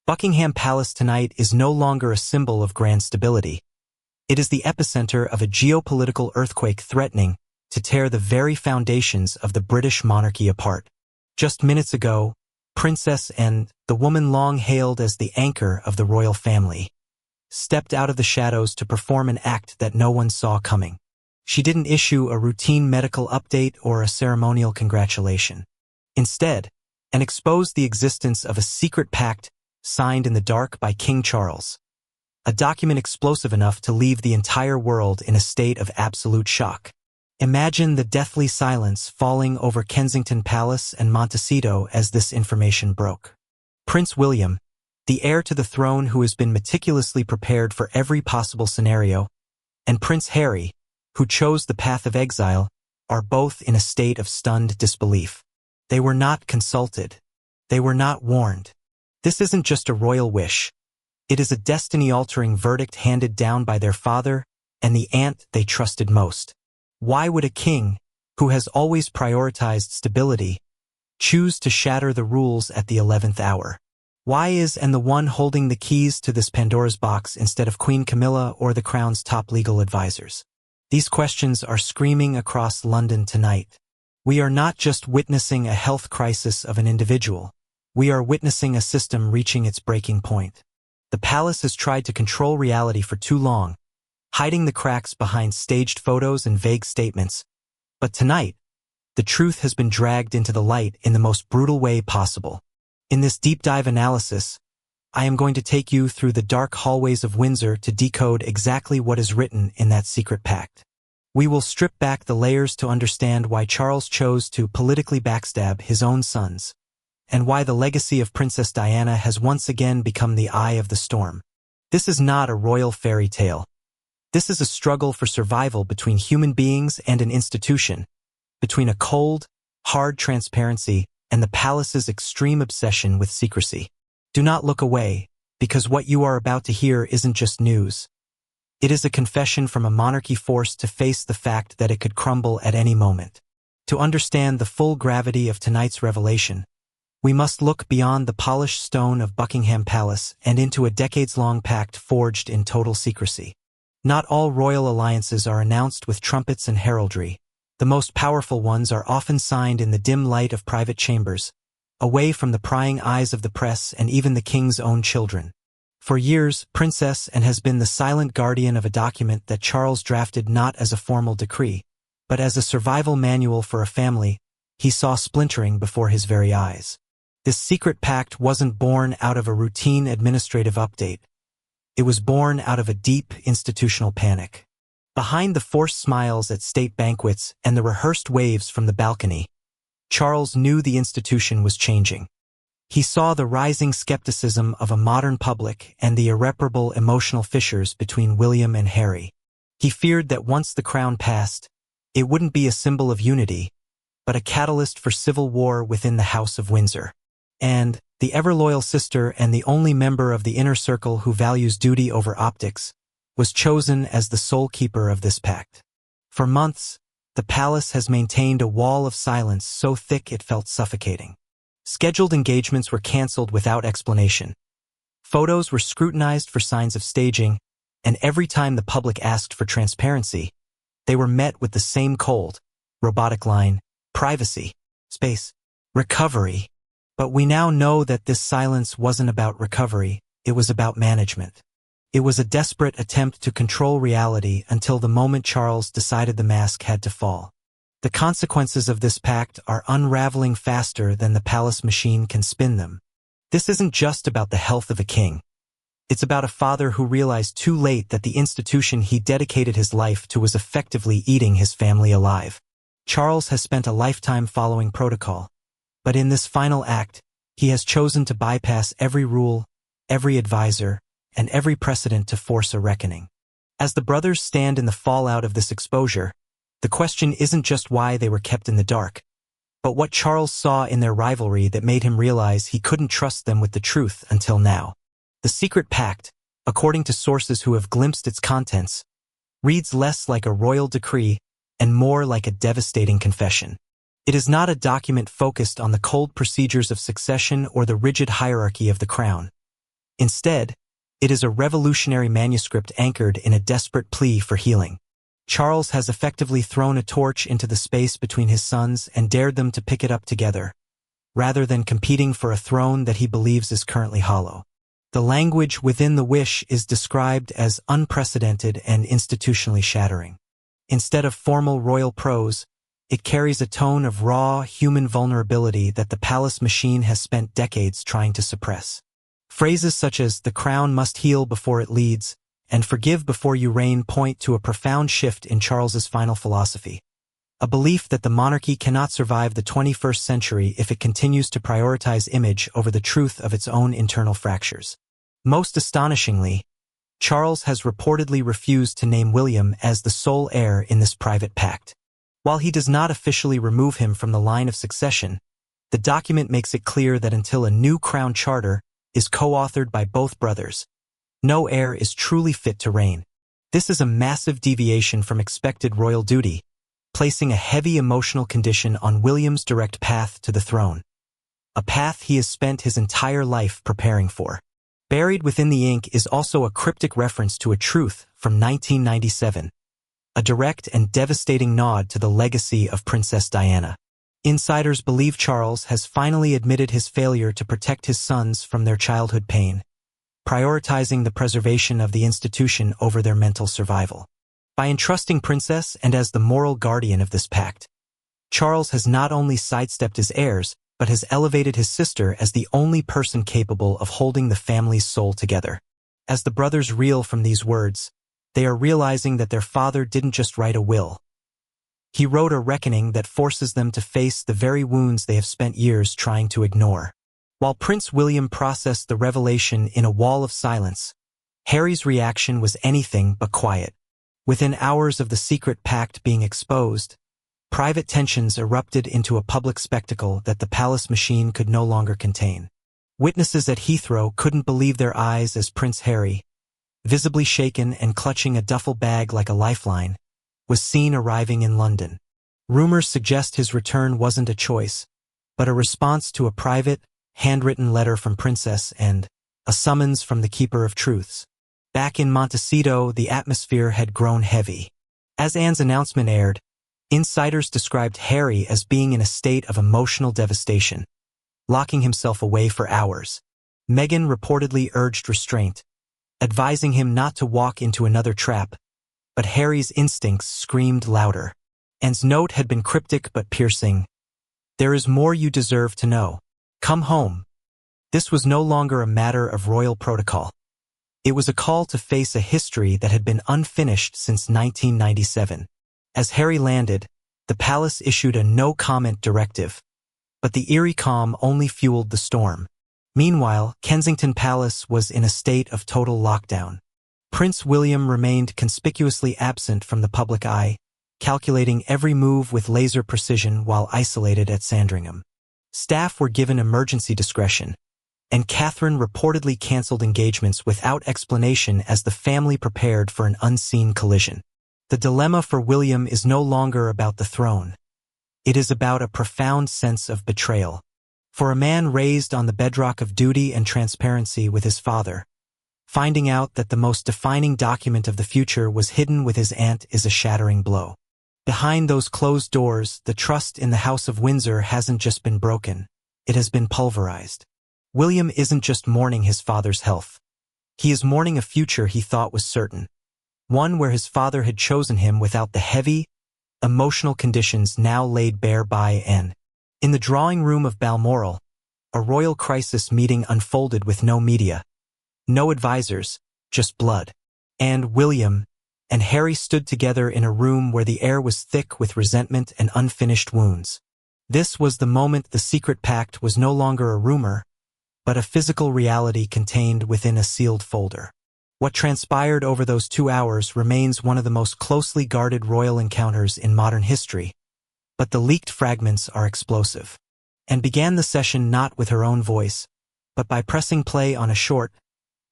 Buckingham Palace tonight is no longer a symbol of grand stability. It is the epicenter of a geopolitical earthquake threatening to tear the very foundations of the British monarchy apart. Just minutes ago, Princess Anne, the woman long hailed as the anchor of the royal family, stepped out of the shadows to perform an act that no one saw coming. She didn't issue a routine medical update or a ceremonial congratulation. Instead, Anne exposed the existence of a secret pact signed in the dark by King Charles, a document explosive enough to leave the entire world in a state of absolute shock. Imagine the deathly silence falling over Kensington Palace and Montecito as this information broke. Prince William, the heir to the throne who has been meticulously prepared for every possible scenario, and Prince Harry, who chose the path of exile, are both in a state of stunned disbelief. They were not consulted. They were not warned. This isn't just a royal wish. It is a destiny-altering verdict handed down by their father and the aunt they trusted most. Why would a king, who has always prioritized stability, choose to shatter the rules at the 11th hour? Why is Anne the one holding the keys to this Pandora's box instead of Queen Camilla or the Crown's top legal advisors? These questions are screaming across London tonight. We are not just witnessing a health crisis of an individual. We are witnessing a system reaching its breaking point. The palace has tried to control reality for too long, hiding the cracks behind staged photos and vague statements. But tonight, the truth has been dragged into the light in the most brutal way possible. In this deep dive analysis, I am going to take you through the dark hallways of Windsor to decode exactly what is written in that secret pact. We will strip back the layers to understand why Charles chose to politically backstab his own sons, and why the legacy of Princess Diana has once again become the eye of the storm. This is not a royal fairy tale. This is a struggle for survival between human beings and an institution, between a cold, hard transparency and the palace's extreme obsession with secrecy. Do not look away, because what you are about to hear isn't just news. It is a confession from a monarchy forced to face the fact that it could crumble at any moment. To understand the full gravity of tonight's revelation, we must look beyond the polished stone of Buckingham Palace and into a decades-long pact forged in total secrecy. Not all royal alliances are announced with trumpets and heraldry. The most powerful ones are often signed in the dim light of private chambers, away from the prying eyes of the press and even the king's own children. For years, Princess Anne has been the silent guardian of a document that Charles drafted not as a formal decree, but as a survival manual for a family he saw splintering before his very eyes. This secret pact wasn't born out of a routine administrative update. It was born out of a deep institutional panic. Behind the forced smiles at state banquets and the rehearsed waves from the balcony, Charles knew the institution was changing. He saw the rising skepticism of a modern public and the irreparable emotional fissures between William and Harry. He feared that once the crown passed, it wouldn't be a symbol of unity, but a catalyst for civil war within the House of Windsor. And, the ever-loyal sister and the only member of the inner circle who values duty over optics, was chosen as the sole keeper of this pact. For months, the palace has maintained a wall of silence so thick it felt suffocating. Scheduled engagements were cancelled without explanation. Photos were scrutinized for signs of staging, and every time the public asked for transparency, they were met with the same cold, robotic line: privacy, space, recovery. But we now know that this silence wasn't about recovery, it was about management. It was a desperate attempt to control reality until the moment Charles decided the mask had to fall. The consequences of this pact are unraveling faster than the palace machine can spin them. This isn't just about the health of a king. It's about a father who realized too late that the institution he dedicated his life to was effectively eating his family alive. Charles has spent a lifetime following protocol, but in this final act, he has chosen to bypass every rule, every advisor, and every precedent to force a reckoning. As the brothers stand in the fallout of this exposure, the question isn't just why they were kept in the dark, but what Charles saw in their rivalry that made him realize he couldn't trust them with the truth until now. The secret pact, according to sources who have glimpsed its contents, reads less like a royal decree and more like a devastating confession. It is not a document focused on the cold procedures of succession or the rigid hierarchy of the crown. Instead, it is a revolutionary manuscript anchored in a desperate plea for healing. Charles has effectively thrown a torch into the space between his sons and dared them to pick it up together, rather than competing for a throne that he believes is currently hollow. The language within the wish is described as unprecedented and institutionally shattering. Instead of formal royal prose, it carries a tone of raw, human vulnerability that the palace machine has spent decades trying to suppress. Phrases such as "the crown must heal before it leads" and "forgive before you reign" point to a profound shift in Charles's final philosophy, a belief that the monarchy cannot survive the 21st century if it continues to prioritize image over the truth of its own internal fractures. Most astonishingly, Charles has reportedly refused to name William as the sole heir in this private pact. While he does not officially remove him from the line of succession, the document makes it clear that until a new crown charter is co-authored by both brothers, no heir is truly fit to reign. This is a massive deviation from expected royal duty, placing a heavy emotional condition on William's direct path to the throne, a path he has spent his entire life preparing for. Buried within the ink is also a cryptic reference to a truth from 1997, a direct and devastating nod to the legacy of Princess Diana. Insiders believe Charles has finally admitted his failure to protect his sons from their childhood pain, prioritizing the preservation of the institution over their mental survival. By entrusting Princess and as the moral guardian of this pact, Charles has not only sidestepped his heirs, but has elevated his sister as the only person capable of holding the family's soul together. As the brothers reel from these words, they are realizing that their father didn't just write a will. He wrote a reckoning that forces them to face the very wounds they have spent years trying to ignore. While Prince William processed the revelation in a wall of silence, Harry's reaction was anything but quiet. Within hours of the secret pact being exposed, private tensions erupted into a public spectacle that the palace machine could no longer contain. Witnesses at Heathrow couldn't believe their eyes as Prince Harry, visibly shaken and clutching a duffel bag like a lifeline, was seen arriving in London. Rumors suggest his return wasn't a choice, but a response to a private, handwritten letter from Princess and a summons from the Keeper of Truths. Back in Montecito, the atmosphere had grown heavy. As Anne's announcement aired, insiders described Harry as being in a state of emotional devastation, locking himself away for hours. Meghan reportedly urged restraint, advising him not to walk into another trap, but Harry's instincts screamed louder. Anne's note had been cryptic but piercing. "There is more you deserve to know. Come home." This was no longer a matter of royal protocol. It was a call to face a history that had been unfinished since 1997. As Harry landed, the palace issued a no-comment directive, but the eerie calm only fueled the storm. Meanwhile, Kensington Palace was in a state of total lockdown. Prince William remained conspicuously absent from the public eye, calculating every move with laser precision while isolated at Sandringham. Staff were given emergency discretion, and Catherine reportedly cancelled engagements without explanation as the family prepared for an unseen collision. The dilemma for William is no longer about the throne. It is about a profound sense of betrayal. For a man raised on the bedrock of duty and transparency with his father, finding out that the most defining document of the future was hidden with his aunt is a shattering blow. Behind those closed doors, the trust in the House of Windsor hasn't just been broken, it has been pulverized. William isn't just mourning his father's health. He is mourning a future he thought was certain, one where his father had chosen him without the heavy, emotional conditions now laid bare by Anne. In the drawing room of Balmoral, a royal crisis meeting unfolded with no media, no advisors, just blood. And William and Harry stood together in a room where the air was thick with resentment and unfinished wounds. This was the moment the secret pact was no longer a rumor, but a physical reality contained within a sealed folder. What transpired over those 2 hours remains one of the most closely guarded royal encounters in modern history, but the leaked fragments are explosive. Anne began the session not with her own voice, but by pressing play on a short,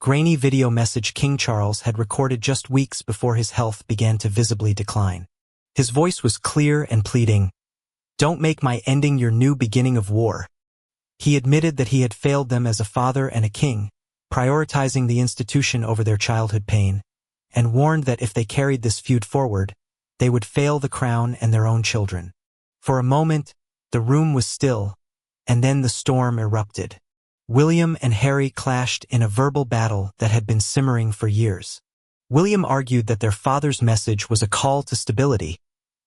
grainy video message King Charles had recorded just weeks before his health began to visibly decline. His voice was clear and pleading, "Don't make my ending your new beginning of war." He admitted that he had failed them as a father and a king, prioritizing the institution over their childhood pain, and warned that if they carried this feud forward, they would fail the crown and their own children. For a moment, the room was still, and then the storm erupted. William and Harry clashed in a verbal battle that had been simmering for years. William argued that their father's message was a call to stability,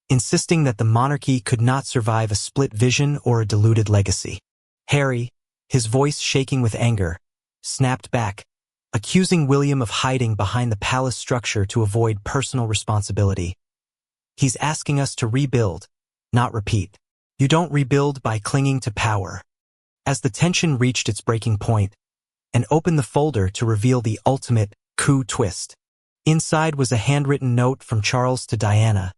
insisting that the monarchy could not survive a split vision or a diluted legacy. Harry, his voice shaking with anger, snapped back, accusing William of hiding behind the palace structure to avoid personal responsibility. "He's asking us to rebuild, not repeat. You don't rebuild by clinging to power." As the tension reached its breaking point, and opened the folder to reveal the ultimate coup twist. Inside was a handwritten note from Charles to Diana,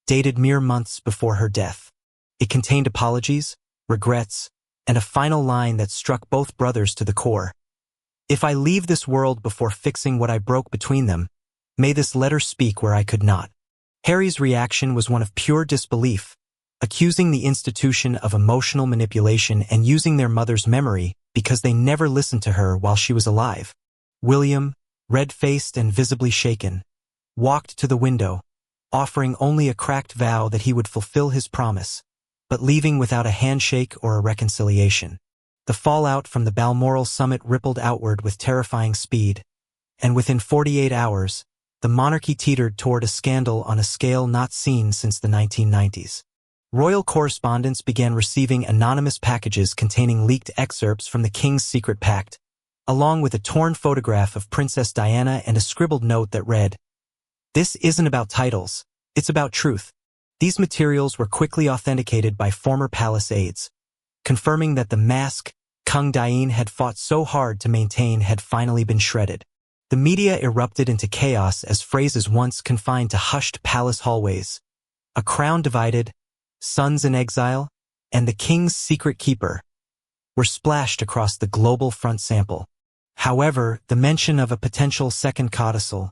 dated mere months before her death. It contained apologies, regrets, and a final line that struck both brothers to the core. "If I leave this world before fixing what I broke between them, may this letter speak where I could not." Harry's reaction was one of pure disbelief, accusing the institution of emotional manipulation and using their mother's memory because they never listened to her while she was alive. William, red-faced and visibly shaken, walked to the window, offering only a cracked vow that he would fulfill his promise, but leaving without a handshake or a reconciliation. The fallout from the Balmoral summit rippled outward with terrifying speed, and within 48 hours, the monarchy teetered toward a scandal on a scale not seen since the 1990s. Royal correspondents began receiving anonymous packages containing leaked excerpts from the king's secret pact, along with a torn photograph of Princess Diana and a scribbled note that read, "This isn't about titles, it's about truth." These materials were quickly authenticated by former palace aides, confirming that the mask Kung Dain had fought so hard to maintain had finally been shredded. The media erupted into chaos as phrases once confined to hushed palace hallways, "a crown divided," "sons in exile," and "the king's secret keeper," were splashed across the global front sample. However, the mention of a potential second codicil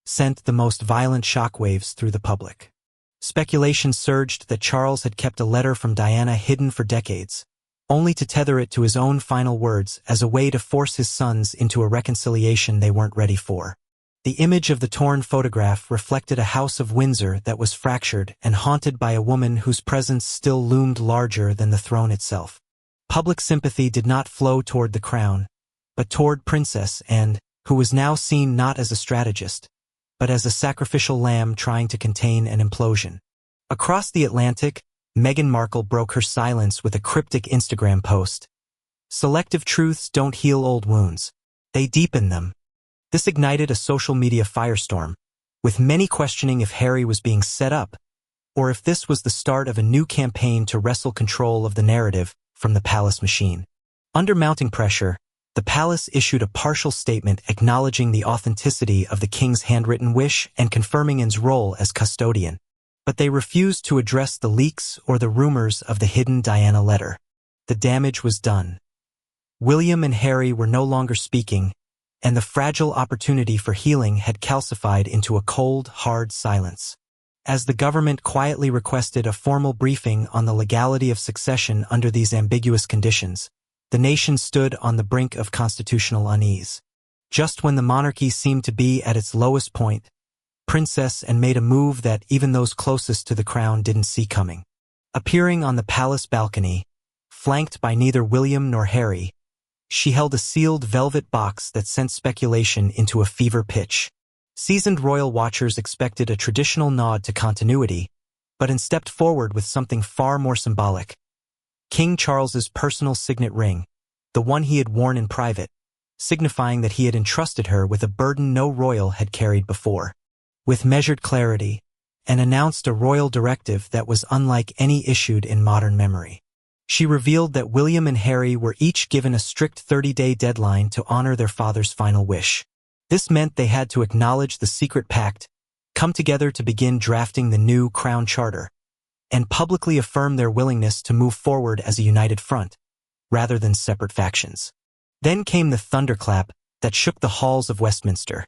sent the most violent shockwaves through the public. Speculation surged that Charles had kept a letter from Diana hidden for decades, only to tether it to his own final words as a way to force his sons into a reconciliation they weren't ready for. The image of the torn photograph reflected a house of Windsor that was fractured and haunted by a woman whose presence still loomed larger than the throne itself. Public sympathy did not flow toward the crown, but toward Princess Anne, who was now seen not as a strategist, but as a sacrificial lamb trying to contain an implosion. Across the Atlantic, Meghan Markle broke her silence with a cryptic Instagram post. "Selective truths don't heal old wounds. They deepen them." This ignited a social media firestorm, with many questioning if Harry was being set up, or if this was the start of a new campaign to wrestle control of the narrative from the palace machine. Under mounting pressure, the palace issued a partial statement acknowledging the authenticity of the king's handwritten wish and confirming Anne's role as custodian. But they refused to address the leaks or the rumors of the hidden Diana letter. The damage was done. William and Harry were no longer speaking, and the fragile opportunity for healing had calcified into a cold, hard silence. As the government quietly requested a formal briefing on the legality of succession under these ambiguous conditions, the nation stood on the brink of constitutional unease. Just when the monarchy seemed to be at its lowest point, Princess Anne made a move that even those closest to the crown didn't see coming. Appearing on the palace balcony, flanked by neither William nor Harry, she held a sealed velvet box that sent speculation into a fever pitch. Seasoned royal watchers expected a traditional nod to continuity, but Anne stepped forward with something far more symbolic. King Charles's personal signet ring, the one he had worn in private, signifying that he had entrusted her with a burden no royal had carried before. With measured clarity, Anne announced a royal directive that was unlike any issued in modern memory. She revealed that William and Harry were each given a strict 30-day deadline to honor their father's final wish. This meant they had to acknowledge the secret pact, come together to begin drafting the new Crown Charter, and publicly affirm their willingness to move forward as a united front, rather than separate factions. Then came the thunderclap that shook the halls of Westminster,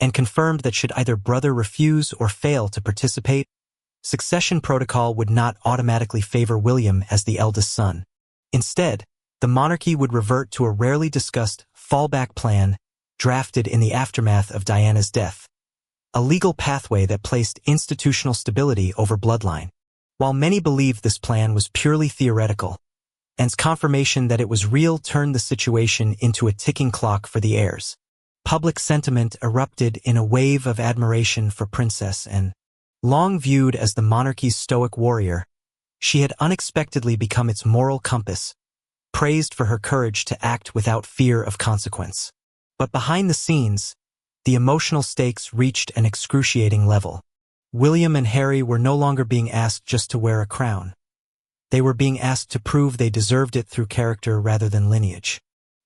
and confirmed that should either brother refuse or fail to participate, succession protocol would not automatically favor William as the eldest son. Instead, the monarchy would revert to a rarely discussed fallback plan, drafted in the aftermath of Diana's death. A legal pathway that placed institutional stability over bloodline. While many believed this plan was purely theoretical, Anne's confirmation that it was real turned the situation into a ticking clock for the heirs. Public sentiment erupted in a wave of admiration for Princess Anne. Long viewed as the monarchy's stoic warrior, she had unexpectedly become its moral compass, praised for her courage to act without fear of consequence. But behind the scenes, the emotional stakes reached an excruciating level. William and Harry were no longer being asked just to wear a crown. They were being asked to prove they deserved it through character rather than lineage.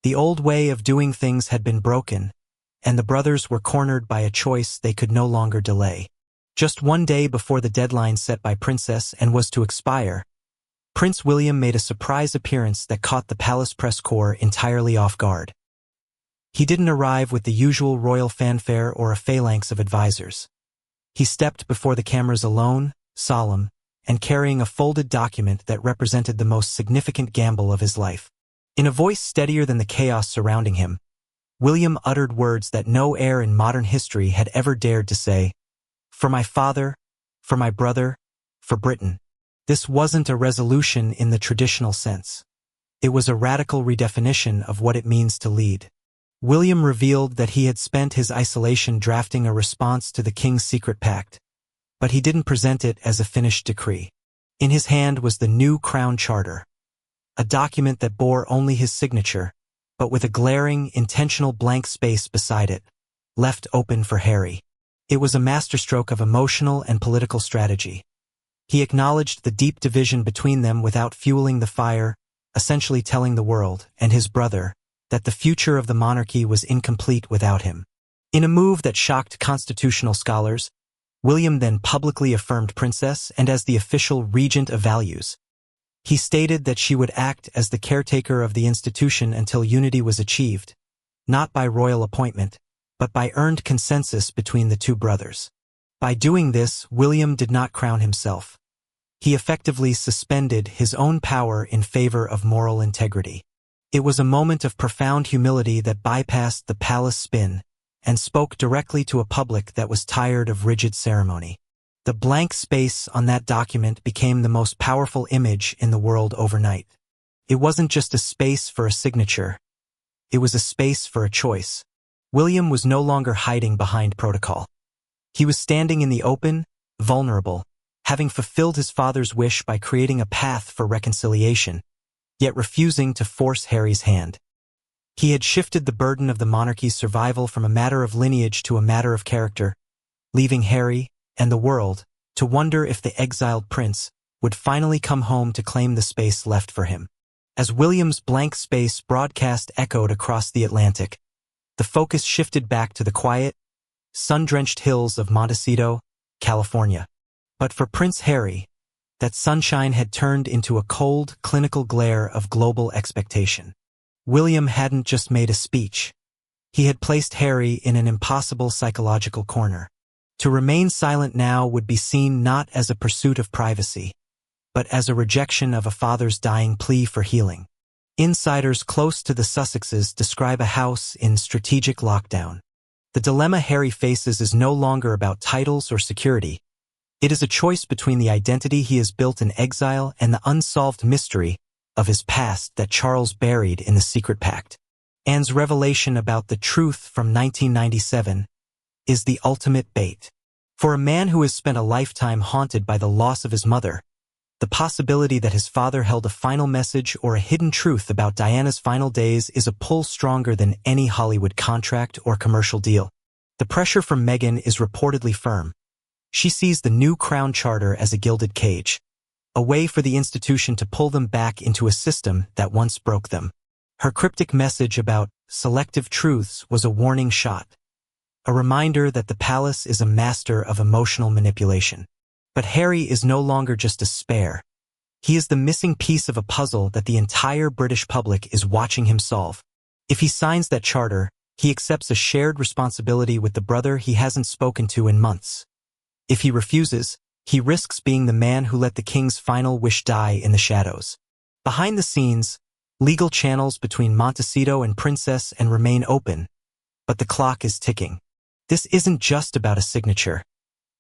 The old way of doing things had been broken, and the brothers were cornered by a choice they could no longer delay. Just one day before the deadline set by Princess Anne was to expire, Prince William made a surprise appearance that caught the palace press corps entirely off guard. He didn't arrive with the usual royal fanfare or a phalanx of advisors. He stepped before the cameras alone, solemn, and carrying a folded document that represented the most significant gamble of his life. In a voice steadier than the chaos surrounding him, William uttered words that no heir in modern history had ever dared to say, "For my father, for my brother, for Britain." This wasn't a resolution in the traditional sense. It was a radical redefinition of what it means to lead. William revealed that he had spent his isolation drafting a response to the king's secret pact, but he didn't present it as a finished decree. In his hand was the new Crown Charter, a document that bore only his signature, but with a glaring, intentional blank space beside it, left open for Harry. It was a masterstroke of emotional and political strategy. He acknowledged the deep division between them without fueling the fire, essentially telling the world, and his brother, that the future of the monarchy was incomplete without him. In a move that shocked constitutional scholars, William then publicly affirmed Princess Anne as the official regent of values. He stated that she would act as the caretaker of the institution until unity was achieved, not by royal appointment, but by earned consensus between the two brothers. By doing this, William did not crown himself. He effectively suspended his own power in favor of moral integrity. It was a moment of profound humility that bypassed the palace spin and spoke directly to a public that was tired of rigid ceremony. The blank space on that document became the most powerful image in the world overnight. It wasn't just a space for a signature. It was a space for a choice. William was no longer hiding behind protocol. He was standing in the open, vulnerable, having fulfilled his father's wish by creating a path for reconciliation, yet refusing to force Harry's hand. He had shifted the burden of the monarchy's survival from a matter of lineage to a matter of character, leaving Harry and the world to wonder if the exiled prince would finally come home to claim the space left for him. As William's blank space broadcast echoed across the Atlantic, the focus shifted back to the quiet, sun-drenched hills of Montecito, California. But for Prince Harry, that sunshine had turned into a cold, clinical glare of global expectation. William hadn't just made a speech. He had placed Harry in an impossible psychological corner. To remain silent now would be seen not as a pursuit of privacy, but as a rejection of a father's dying plea for healing. Insiders close to the Sussexes describe a house in strategic lockdown. The dilemma Harry faces is no longer about titles or security. It is a choice between the identity he has built in exile and the unsolved mystery of his past that Charles buried in the secret pact. Anne's revelation about the truth from 1997 is the ultimate bait. For a man who has spent a lifetime haunted by the loss of his mother, the possibility that his father held a final message or a hidden truth about Diana's final days is a pull stronger than any Hollywood contract or commercial deal. The pressure from Meghan is reportedly firm. She sees the new Crown Charter as a gilded cage, a way for the institution to pull them back into a system that once broke them. Her cryptic message about selective truths was a warning shot, a reminder that the palace is a master of emotional manipulation. But Harry is no longer just a spare. He is the missing piece of a puzzle that the entire British public is watching him solve. If he signs that charter, he accepts a shared responsibility with the brother he hasn't spoken to in months. If he refuses, he risks being the man who let the king's final wish die in the shadows. Behind the scenes, Legal channels between Montecito and Princess and remain open, but the clock is ticking. This isn't just about a signature.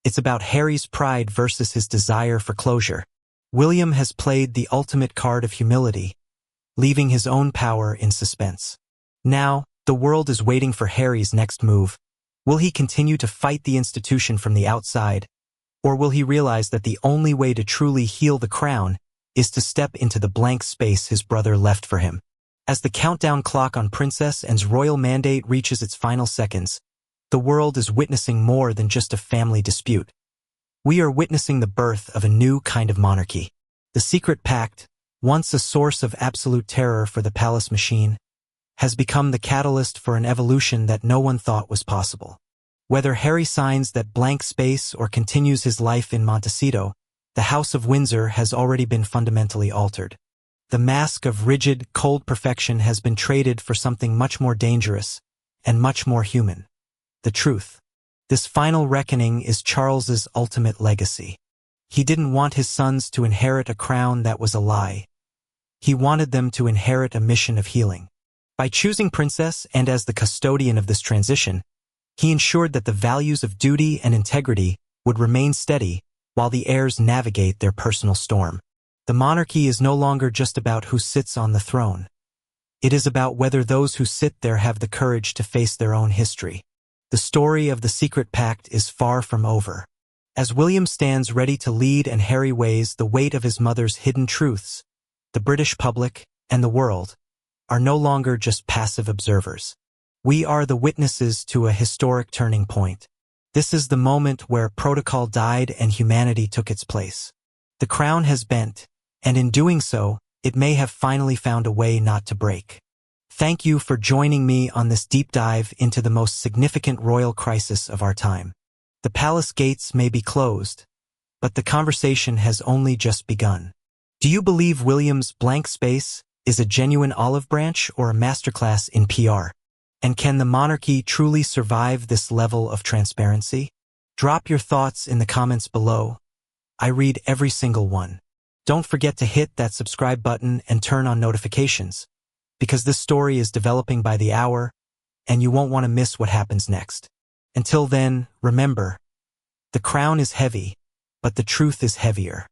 It's about Harry's pride versus his desire for closure. William has played the ultimate card of humility, leaving his own power in suspense. Now, the world is waiting for Harry's next move. Will he continue to fight the institution from the outside, or will he realize that the only way to truly heal the crown is to step into the blank space his brother left for him? As the countdown clock on Princess Anne's royal mandate reaches its final seconds, the world is witnessing more than just a family dispute. We are witnessing the birth of a new kind of monarchy. The secret pact, once a source of absolute terror for the palace machine, has become the catalyst for an evolution that no one thought was possible. Whether Harry signs that blank space or continues his life in Montecito, the House of Windsor has already been fundamentally altered. The mask of rigid, cold perfection has been traded for something much more dangerous and much more human. The truth. This final reckoning is Charles's ultimate legacy. He didn't want his sons to inherit a crown that was a lie. He wanted them to inherit a mission of healing. By choosing Princess Anne as the custodian of this transition, he ensured that the values of duty and integrity would remain steady while the heirs navigate their personal storm. The monarchy is no longer just about who sits on the throne. It is about whether those who sit there have the courage to face their own history. The story of the secret pact is far from over. As William stands ready to lead and Harry weighs the weight of his mother's hidden truths, the British public and the world are no longer just passive observers. We are the witnesses to a historic turning point. This is the moment where protocol died and humanity took its place. The crown has bent, and in doing so, it may have finally found a way not to break. Thank you for joining me on this deep dive into the most significant royal crisis of our time. The palace gates may be closed, but the conversation has only just begun. Do you believe William's blank space is a genuine olive branch or a masterclass in PR? And can the monarchy truly survive this level of transparency? Drop your thoughts in the comments below. I read every single one. Don't forget to hit that subscribe button and turn on notifications, because this story is developing by the hour, and you won't want to miss what happens next. Until then, remember, the crown is heavy, but the truth is heavier.